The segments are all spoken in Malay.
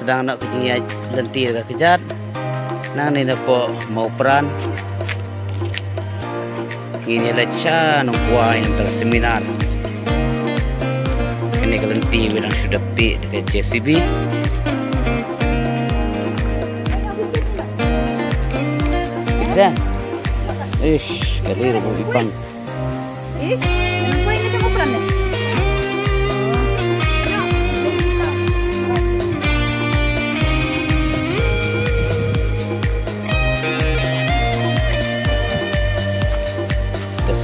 sedang nak kerja lenti dekat kejat. Nang ni po mau peran. Ini lecah Nongkwai yang terseminar. Ini kelenti bilang sudah pi dekat JCB. Dah. Ish, kali rubuh ipang. Nongkwai ni siapa peran ni?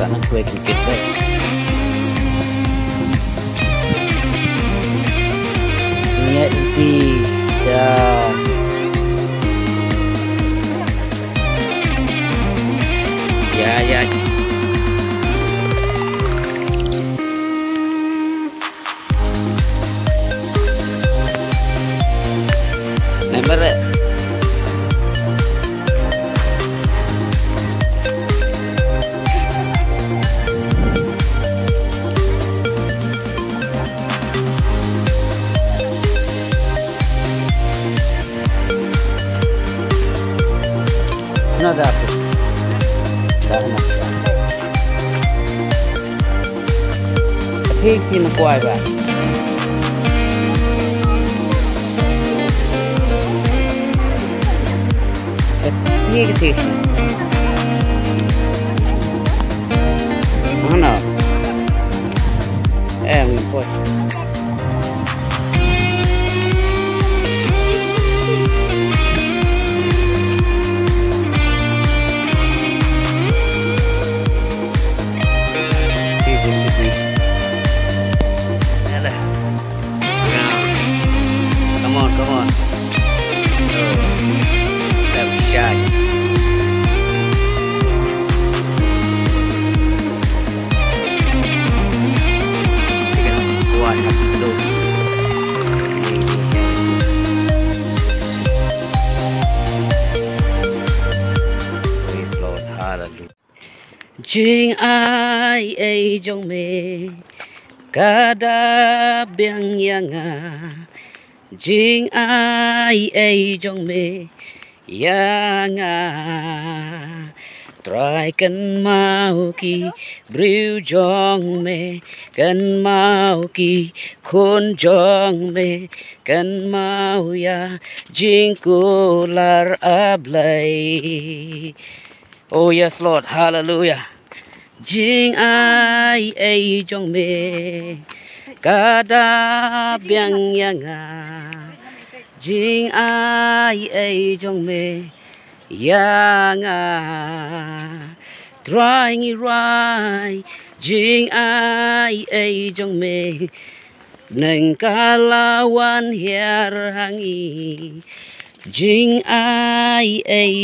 Sana kue kikit baik. Niat inti dah. Ya. Nomor. Ada apa? Dah nak. Tapi kita kuai bah. Tapi kita. Mana? Mungkin. Come on. Oh, that was shy. Praise Lord, hallelujah. Jing ai jong me kada biang yang Jing ai jong me yang try kan mau ki briu jong me kan mau ki khôn jong me kan mau ya jingkyrkhu lar ablay. Oh yes Lord, hallelujah. Jing ai jong me kada biang yang jing ai jong me yang trying right jing ai jong me neng kalawan hiar hangi jing ai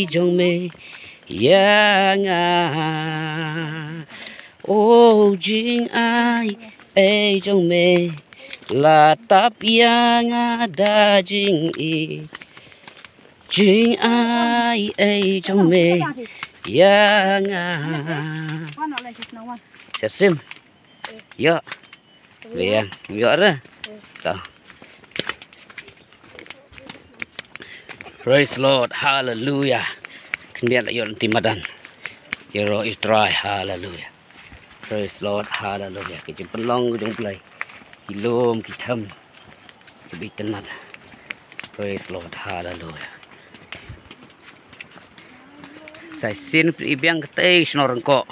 jong me yang oh jing ai jong me la tap yang ada jing ai jong me yang sesim ya biang ya ra ta. Praise Lord, hallelujah. Kendian la yon timadan yero itrai, hallelujah. Praise Lord, hallelujah. Kita pelong jong play ilom kitam kibitenat. Praise Lord, hallelujah. Saya sin pribiang ketei snorengko.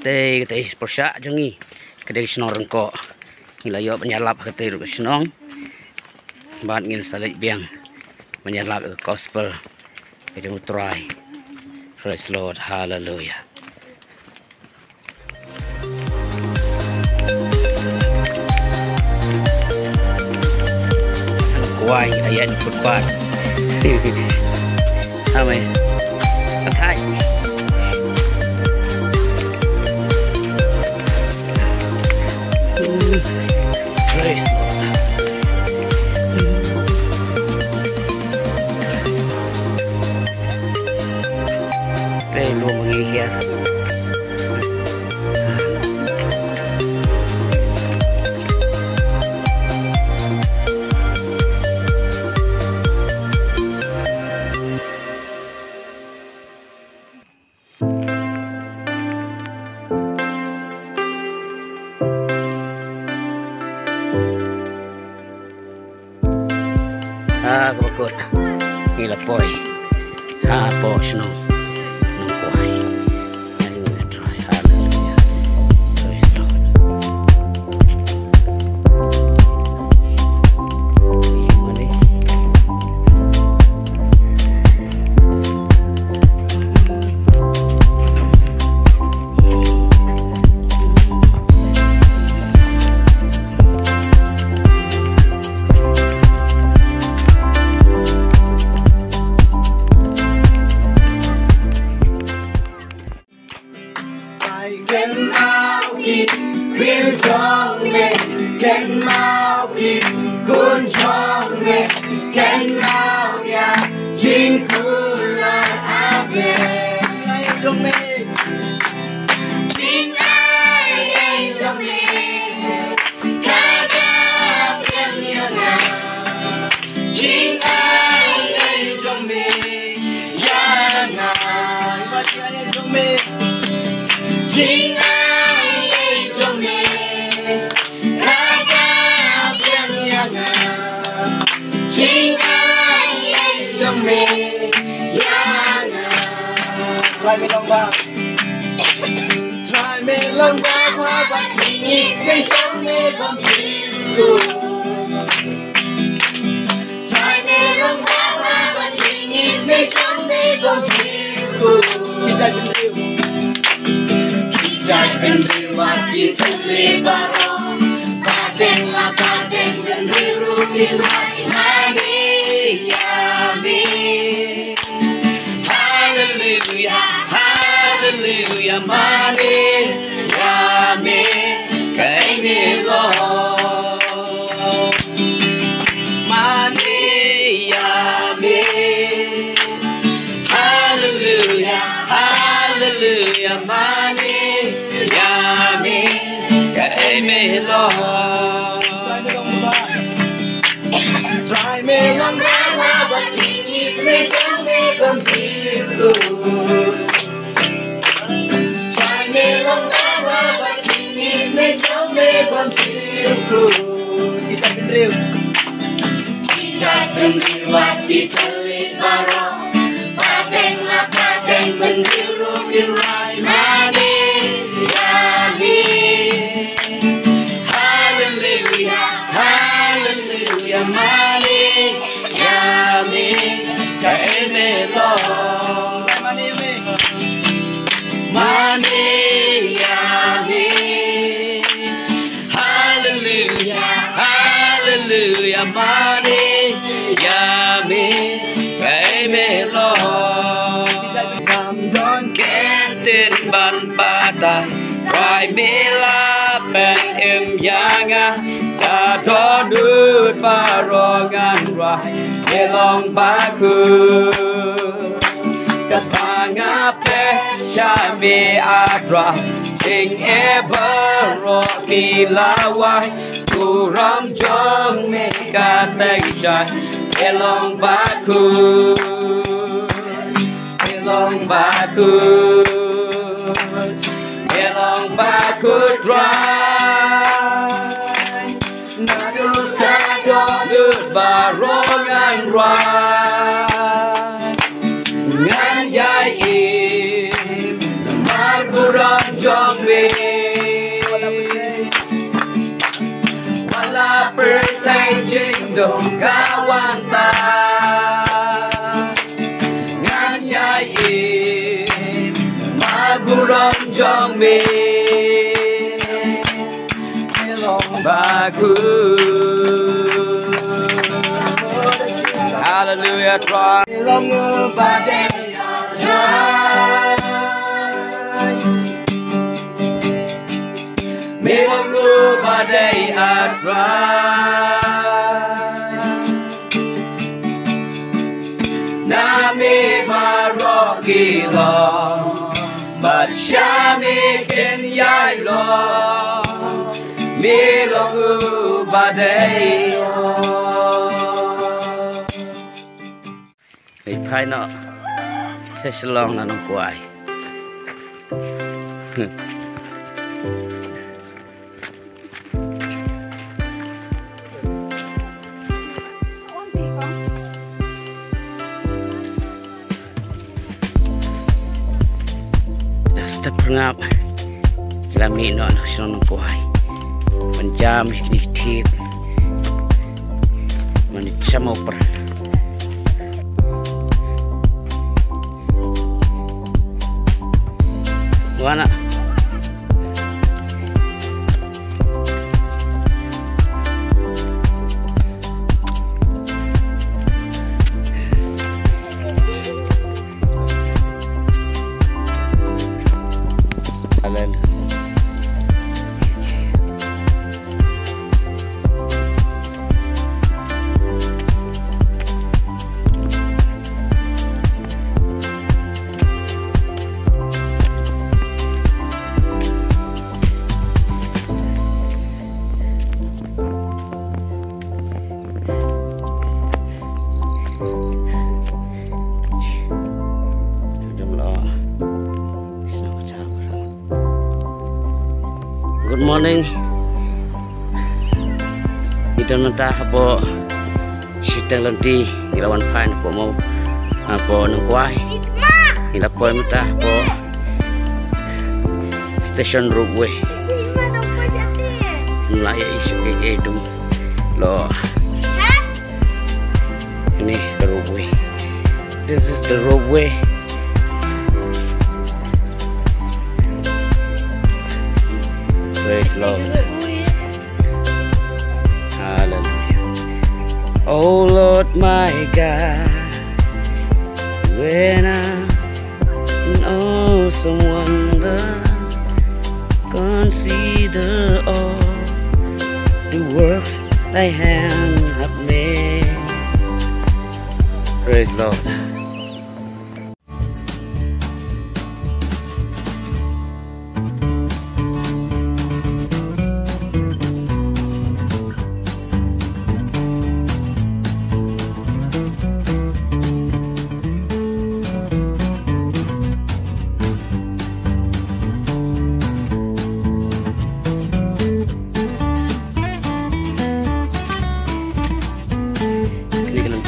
Ketei persyak jongi. Ketei snorengko. Ngilayo penyalap ketei ru snong. Bat ngin salit biang menyalap ke gospel. Kita try. Praise Lord, hallelujah. Why ayat footpath. Apa ya? Atai. Praise Lord. Pelo mengihiar. poi ha po sno Nongkwai. Hallelujah, try hallelujah. Praise Lord. Can mau kịp riêng trong mình can mau kịp cuốn trong mình can mau nhà jingkyrkhu là ave trong mình chính ai trong mình cả đêm đêm như nào chính ai trong mình ya ngài và ai trong mình chính ai trong mình cả đêm đêm như nào chính ai trong mình ya ngài try me long ba try me long ba hoa và chỉ nghĩ xây trong me bằng jingkyrkhu try me long ba hoa và chỉ nghĩ xây trong me bằng jingkyrkhu Jai kendri wati tuli bakhraw Kadeng la kadeng kendri rukin rai Mani yami Hallelujah, hallelujah Mani yami Kaini Lord Mani yami Hallelujah, hallelujah Mani Yami, cái mê lo. Try me long ba hoa và chỉ nghĩ xây trong mê bằng jingkyrkhu. Try me long ba hoa và chỉ nghĩ xây trong mê bằng jingkyrkhu. Kita kendriu. Kita kendriu hati telit bakhraw. Padeng la padeng bendiru kirai mani. Hallelujah, Mani, Yami, Kaine Lord, Mani, Yami, Hallelujah, Hallelujah, Mani, Yami, Kaine Lord. Làm đón kén tên ban ba tài, vài mê la bèn em yanga. Ta đó đứt ba rò ngàn rai nghe lòng ba khứ cắt ba ngã pe cha mê adra tình e ba rò kỳ la wai tu ram trong mê ca tay trái nghe lòng ba khứ nghe lòng ba khứ nghe lòng ba khứ Đứt và rô ngàn rai ngàn dài im mar buran trong mình wala pertay trên đồng kawan ta ngàn dài im mar buran trong mình lòng ba khứ. Hallelujah, try. Sngewbha try. Sngewbha day I try. Na me maroki lo, but shami ken yai lo. Sngewbha day. Cái phai nọ sẽ long là Nongkwai. step ngap lami no Nongkwai penjam hiknik mani chamo per wana good morning. Kita mentah apa sitang lenti ilawan pan apa mau apa Nongkwai. Ila poi mentah apa station roadway. Mulai isu ke itu lo. Ini the roadway. This is the roadway. Praise Lord. Hallelujah. Oh Lord my God, when I'm in awesome wonder, consider all the works thy hand have made. Praise Lord.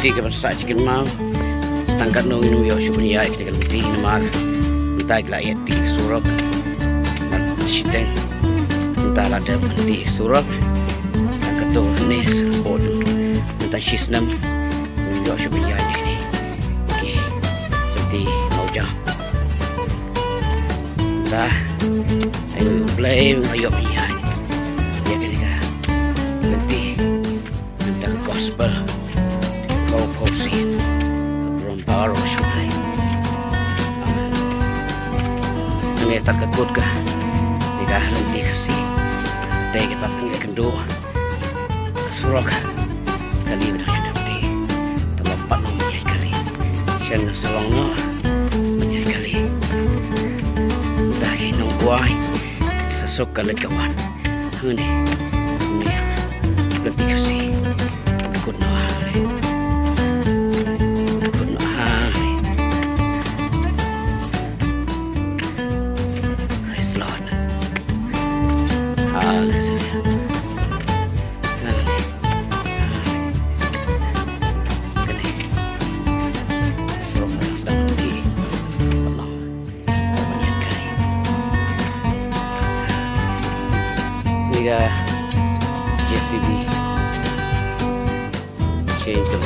Tiga besar cikin mau tangkat nong inum yo syukunya kita kan beti mar entah gila yeti surok siteng entah ada beti surok tangkat tu nes bodoh entah sisnam yo syukunya ini oke seperti mau jauh entah ayo play ayo punya ya kita beti entah gospel kau posi beromparo syukai ini tak kekut kah jika nanti kasih teh kita panggil kendua kesurok kali sudah mati tempat namanya kali sian selongnya banyak kali dari Nongkwai sesok kali kawan ini lebih kasih ikut noah. JCB change the